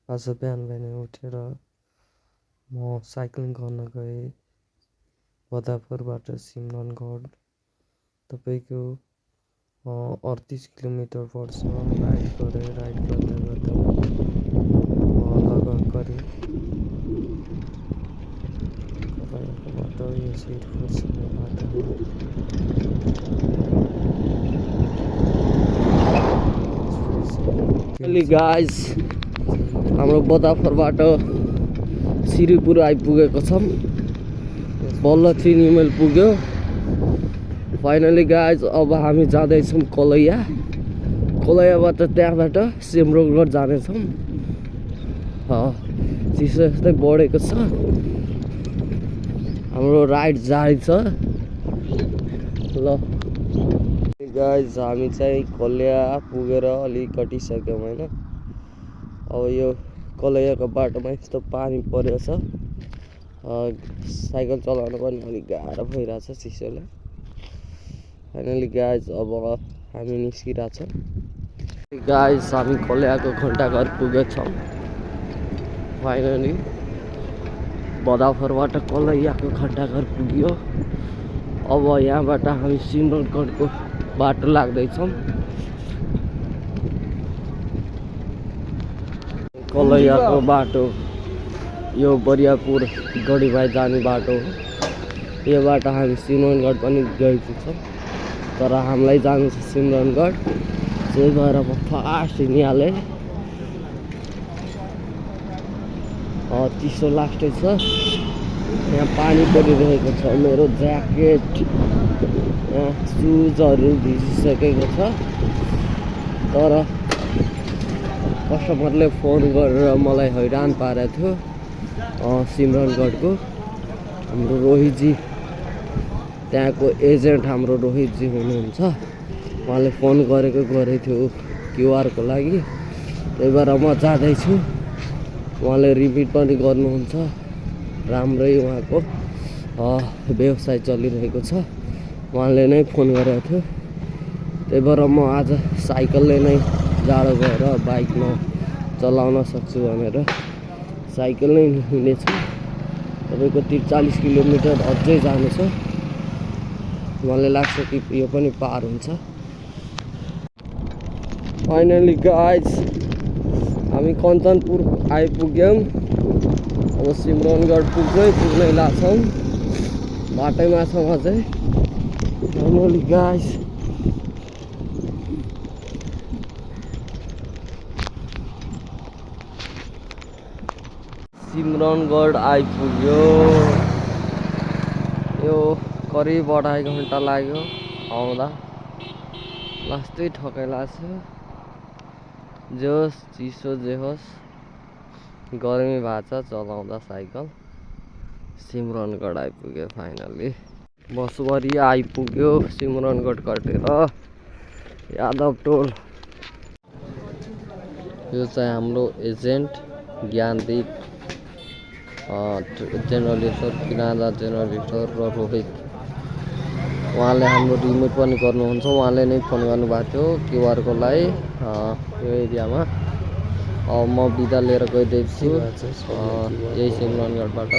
आज बिहान बिहानै उठेर म साइक्लिङ गर्न गएँ बदापुरबाट सिमरनगढ। तपाईँको 38 किलोमिटर पर्छ। राइड गरेँ, राइड गर्दा गर्दा लगभग करिब कलायाको बाटो यो सिरपुर छिर्ने बाटो हो। गाइस हाम्रो बदापुरबाट सिरिपुर आइपुगेको छौँ। बल्ल 3 माइल पुग्यो। फाइनली गाइस अब हामी जाँदैछौँ कलैया। कलैयाबाट त्यहाँबाट सिमरनगढ जानेछौँ। चिसो यस्तै बढेको छ। हाम्रो राइड जारी छ। ल गाइस हामी चाहिँ कलैया पुगेर अलि कटिसक्यौँ होइन। अब यो कलैयाको बाटोमा यस्तो पानी परेको छ। साइकल चलाउनु पनि अलिक गाह्रो भइरहेछ चिसोले। फाइनली गाइस अब हामी निस्किरहेछौँ। गाइस हामी कलैयाको घन्टाघर पुगेछौँ। फाइनली बदापुरबाट कलैयाको घन्टाघर पुग्यो। अब यहाँबाट हामी सिमरनगढको बाटो लाग्दैछौँ। कलैयाको बाटो यो बरियापुर गढीभाइ जाने बाटो हो। यो बाटो हामी सिमरनगढ पनि गइपुग्छौँ, तर हामीलाई जानु छ सिमरनगढ। त्यही भएर म फास्ट हिँडिहालेँ। चिसो लास्टै छ। यहाँ पानी परिरहेको छ। मेरो ज्याकेट सुजहरू भिजिसकेको छ। तर कस्टमरले फोन गरेर मलाई हैरान पारेको थियो। सिमरनगढको हाम्रो रोहितजी, त्यहाँको एजेन्ट हाम्रो रोहितजी हुनुहुन्छ। उहाँले फोन गरेको थियो क्युआरको लागि। त्यही भएर म जाँदैछु। उहाँले रिपिट पनि गर्नुहुन्छ। राम्रै उहाँको व्यवसाय चलिरहेको छ। उहाँले नै फोन गरेको थियो। त्यही भएर म आज साइकलले नै जाडो भएर बाइकमा चलाउन सक्छु भनेर साइकल नै हिँडेछु। तपाईँको 43 किलोमिटर अझै जानु छ। मलाई लाग्छ कि यो पनि पार हुन्छ। फाइनली गाइस हामी कञ्चनपुर आइपुग्यौँ। अब सिमरनगढ पुग्नै लाग्छौँ। बाटैमा छौँ अझै। फाइनली गाइस सिमरनगढ आइपुग्यो। यो करिब 2.5 घन्टा लाग्यो आउँदा। लास्टै ठकाइ लाग्छ। जे होस् चिसो जे होस् गर्मी भएको छ चलाउँदा साइकल। सिमरनगढ आइपुग्यो फाइनली। बसवरी आइपुग्यो सिमरनगढ कटेर यादव टोल। यो चाहिँ हाम्रो एजेन्ट ज्ञानदीप जेनरलिस्टर, किराना जेनरलिस्टर र रोहित। उहाँले हाम्रो रिमिट पनि गर्नुहुन्छ। उहाँले नै फोन गर्नुभएको थियो क्युआरको लागि यो एरियामा। अब म बिदा लिएर गइदिन्छु यही सिमरनगढबाट।